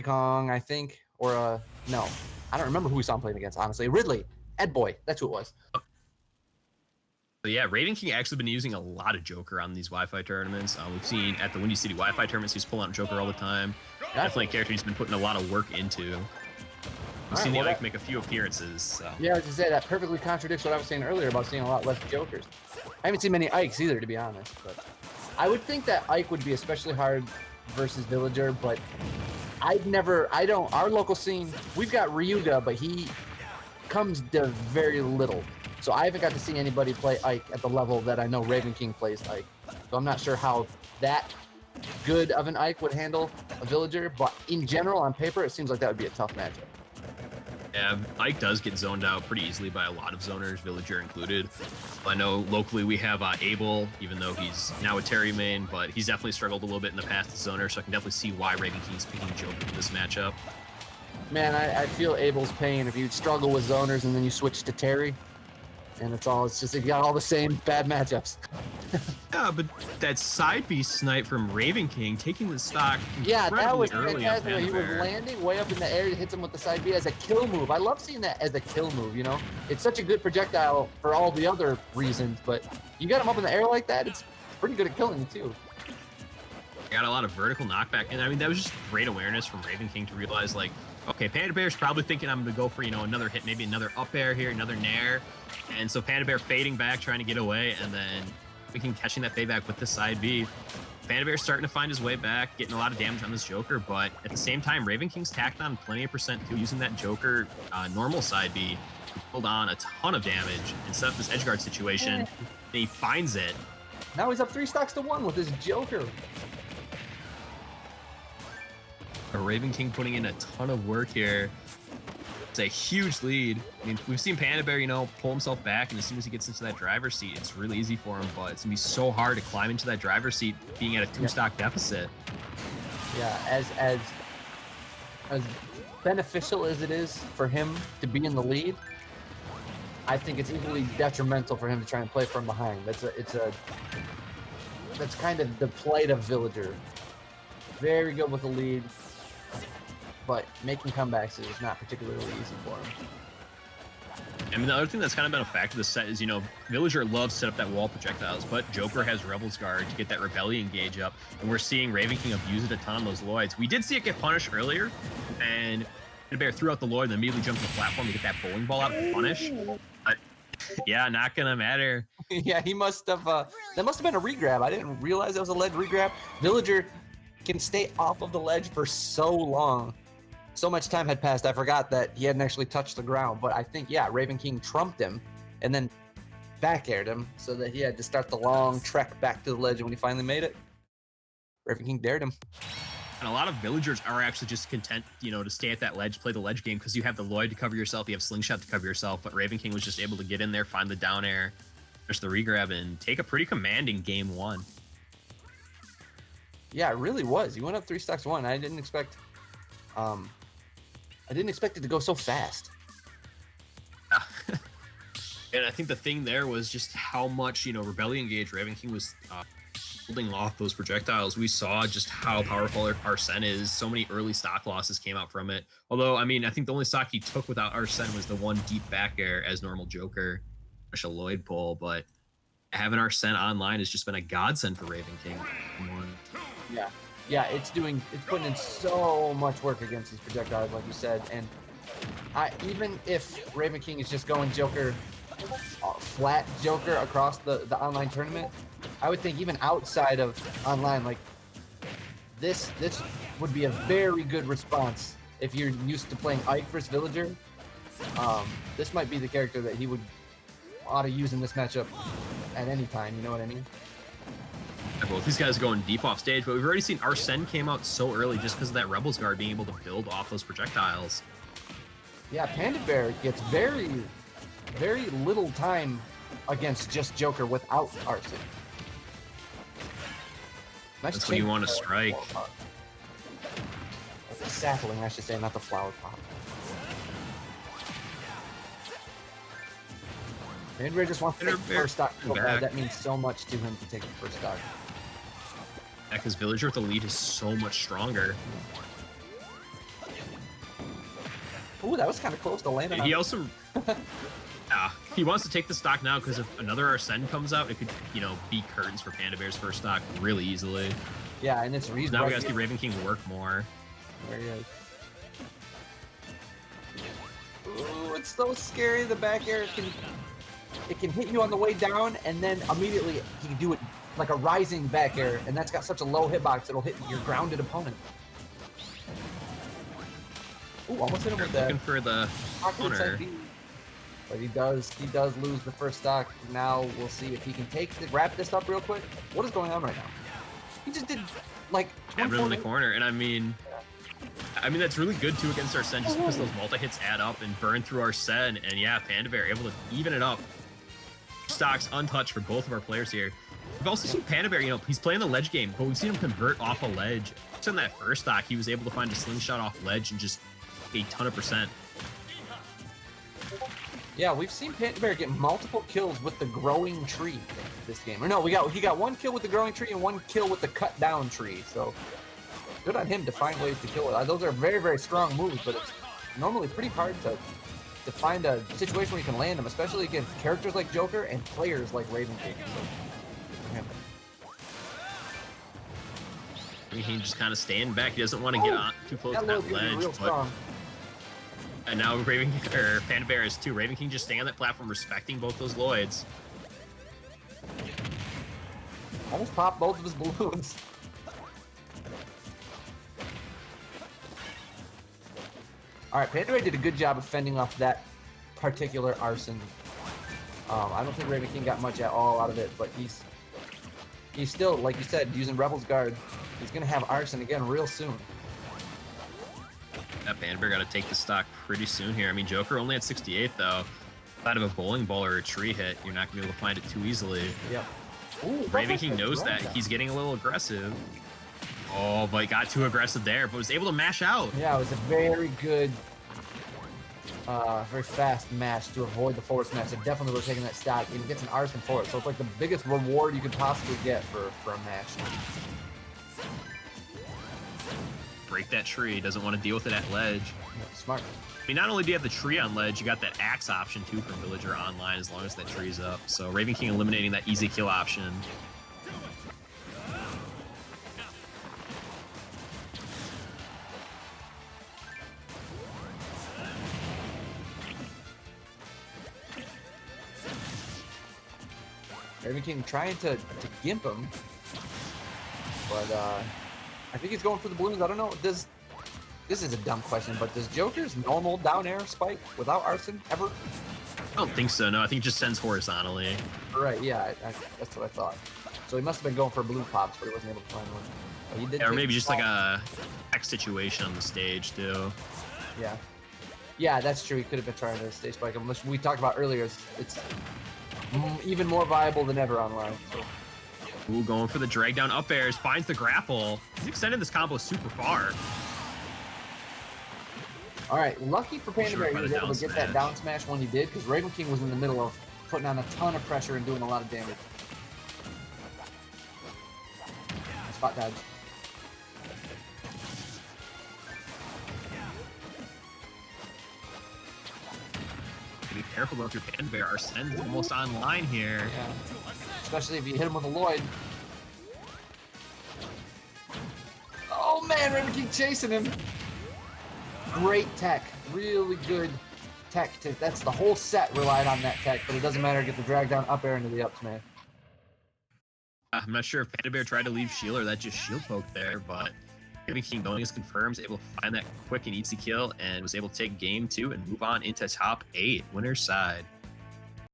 Kong, I think, or no, I don't remember who we saw him playing against. Honestly, Ridley, Ed Boy, that's who it was. But yeah, Ravenking actually been using a lot of Joker on these Wi-Fi tournaments. We've seen at the Windy City Wi-Fi tournaments, he's pulling out Joker all the time. Definitely a character he's been putting a lot of work into. We've seen the Ike make a few appearances. So. Yeah, I was to say that perfectly contradicts what I was saying earlier about seeing a lot less Jokers. I haven't seen many Ikes either, to be honest. But I would think that Ike would be especially hard versus Villager, but our local scene, we've got Ryuga, but he comes to very little. So I haven't got to see anybody play Ike at the level that I know Ravenking plays Ike. So I'm not sure how that good of an Ike would handle a Villager, but in general, on paper, it seems like that would be a tough matchup. Yeah, Ike does get zoned out pretty easily by a lot of zoners, Villager included. I know locally we have Abel, even though he's now a Terry main, but he's definitely struggled a little bit in the past as zoner, so I can definitely see why Ravenking's picking Joker in this matchup. Man, I feel Abel's pain if you struggle with zoners and then you switch to Terry. And it's just, you got all the same bad matchups. Yeah, but that side B snipe from Ravenking taking the stock that was early fantastic. He was landing way up in the air, hits him with the side B as a kill move. I love seeing that as a kill move, you know? It's such a good projectile for all the other reasons, but you got him up in the air like that, it's pretty good at killing you too. Got a lot of vertical knockback, and I mean, that was just great awareness from Ravenking to realize, like, okay, Panda Bear's probably thinking I'm going to go for, another hit, maybe another up air here, another nair. And so Panda Bear fading back, trying to get away, and then Ravenking catching that fade back with the side B. Panda Bear's starting to find his way back, getting a lot of damage on this Joker, but at the same time, Ravenking's tacked on plenty of percent too, using that Joker normal side B to pull on a ton of damage and set up this edge guard situation, and he finds it. Now he's up 3 stocks to 1 with his Joker. Ravenking putting in a ton of work here. It's a huge lead. I mean, we've seen Panda Bear, pull himself back, and as soon as he gets into that driver's seat, it's really easy for him, but it's going to be so hard to climb into that driver's seat being at a 2-stock deficit. Yeah, as beneficial as it is for him to be in the lead, I think it's equally detrimental for him to try and play from behind. That's kind of the plight of Villager. Very good with the lead, but making comebacks is not particularly easy for him. I mean, the other thing that's kind of been a factor of the set is, Villager loves to set up that wall projectiles, but Joker has Rebel's Guard to get that Rebellion gauge up, and we're seeing Ravenking abuse it a ton on those Lloyds. We did see it get punished earlier, and Bear threw out the Lloyd and then immediately jumped to the platform to get that bowling ball out and punish. But, yeah, not gonna matter. Yeah, he must have, that must have been a regrab. I didn't realize that was a ledge regrab. Villager can stay off of the ledge for so long. So much time had passed, I forgot that he hadn't actually touched the ground. But I think, yeah, Ravenking trumped him and then back-aired him so that he had to start the long trek back to the ledge. And when he finally made it, Ravenking dared him. And a lot of Villagers are actually just content, to stay at that ledge, play the ledge game, because you have the Lloyd to cover yourself, you have Slingshot to cover yourself, but Ravenking was just able to get in there, find the down air, push the regrab, and take a pretty commanding game 1. Yeah, it really was. He went up 3 stocks to 1. I didn't expect it to go so fast. And I think the thing there was just how much, Rebellion Gauge Ravenking was holding off those projectiles. We saw just how powerful Arsene is. So many early stock losses came out from it. Although, I mean, I think the only stock he took without Arsene was the one deep back air as normal Joker, a Lloyd pull, but having Arsene online has just been a godsend for Ravenking. Yeah, it's putting in so much work against these projectiles, like you said. And even if Ravenking is just going Joker, flat Joker across the online tournament, I would think even outside of online, like this would be a very good response if you're used to playing Ike versus Villager. This might be the character that he ought to use in this matchup at any time. You know what I mean? Both these guys are going deep off stage, but we've already seen Arsene came out so early just because of that Rebel's Guard being able to build off those projectiles. Yeah, Panda Bear gets very, very little time against just Joker without Arsene. Nice. That's when you want to strike. The sapling, I should say, not the flower pot. Panda Bear just wants to take the first stock so bad. That means so much to him to take the first stock. Yeah, because Villager with the lead is so much stronger. Ooh, that was kind of close to landing. He also, he wants to take the stock now because if another Arsene comes out, it could, you know, beat curtains for Panda Bear's first stock really easily. Yeah, and it's reasonable. Now we gotta see Ravenking work more. There he is. Ooh, it's so scary. The back air can hit you on the way down, and then immediately he can do it like a rising back air, and that's got such a low hitbox it'll hit your grounded opponent. Ooh, almost hit him with that. Looking for the corner. But he does lose the first stock. Now we'll see if he can wrap this up real quick. What is going on right now? He just did like Everyone in the corner, and I mean that's really good too against Arsene just because those multi hits add up and burn through Arsene, and yeah, Panda Bear able to even it up. Stocks untouched for both of our players here. We've also seen Panda Bear, you know, he's playing the ledge game, but we've seen him convert off a ledge. Just in that first stock, he was able to find a slingshot off ledge and just a ton of percent. Yeah, we've seen Panda Bear get multiple kills with the growing tree this game. Or no, he got one kill with the growing tree and one kill with the cut down tree. So good on him to find ways to kill it. Those are very, very strong moves, but it's normally pretty hard to find a situation where you can land them, especially against characters like Joker and players like Ravenking. He just kind of staying back. He doesn't want to get on too close to that ledge. And now Panda Bear is too. Ravenking just staying on that platform, respecting both those Lloyds. Almost popped both of his balloons. All right, Panda Bear did a good job of fending off that particular Arsene. I don't think Ravenking got much at all out of it, but he's still, like you said, using Rebel's Guard. He's gonna have Arsene again real soon. That Panda Bear got to take the stock pretty soon here. I mean, Joker only at 68 though. Out of a bowling ball or a tree hit, you're not gonna be able to find it too easily. Yep. Ravenking knows that. He's getting a little aggressive. Oh, but he got too aggressive there, but was able to mash out. Yeah, it was a very good, very fast match to avoid the forward smash. It definitely would have taken that stock and gets an Arsene for it. So it's like the biggest reward you could possibly get for a match. Break that tree. Doesn't want to deal with it at ledge. Yeah, smart. I mean, not only do you have the tree on ledge, you got that axe option too for Villager online as long as that tree's up. So Ravenking eliminating that easy kill option. Ravenking trying to gimp him, but I think he's going for the balloons. I don't know. This is a dumb question, but does Joker's normal down air spike without Arsene ever? I don't think so. No, I think it just sends horizontally. Right. Yeah, that's what I thought. So he must have been going for blue pops, but he wasn't able to find one. But he did. Yeah, or maybe just like a X situation on the stage too. Yeah. Yeah, that's true. He could have been trying to stage spike him. Which we talked about earlier. It's even more viable than ever online. So. Ooh, going for the drag down up airs, finds the grapple. He's extended this combo super far. All right, lucky for Panda Bear, he was able to get that down smash when he did, because Ravenking was in the middle of putting on a ton of pressure and doing a lot of damage. Spot dodge. Be careful about your Panda Bear. Arsene's almost online here. Yeah. Especially if you hit him with a Lloyd. Oh man, Ravenking chasing him. Great tech. Really good tech. That's the whole set relied on that tech, but it doesn't matter. Get the drag down up air into the up smash. I'm not sure if Panda Bear tried to leave shield or that just shield poked there, but Ravenking going is confirmed, able to find that quick and easy kill, and was able to take game 2 and move on into top 8, winner's side.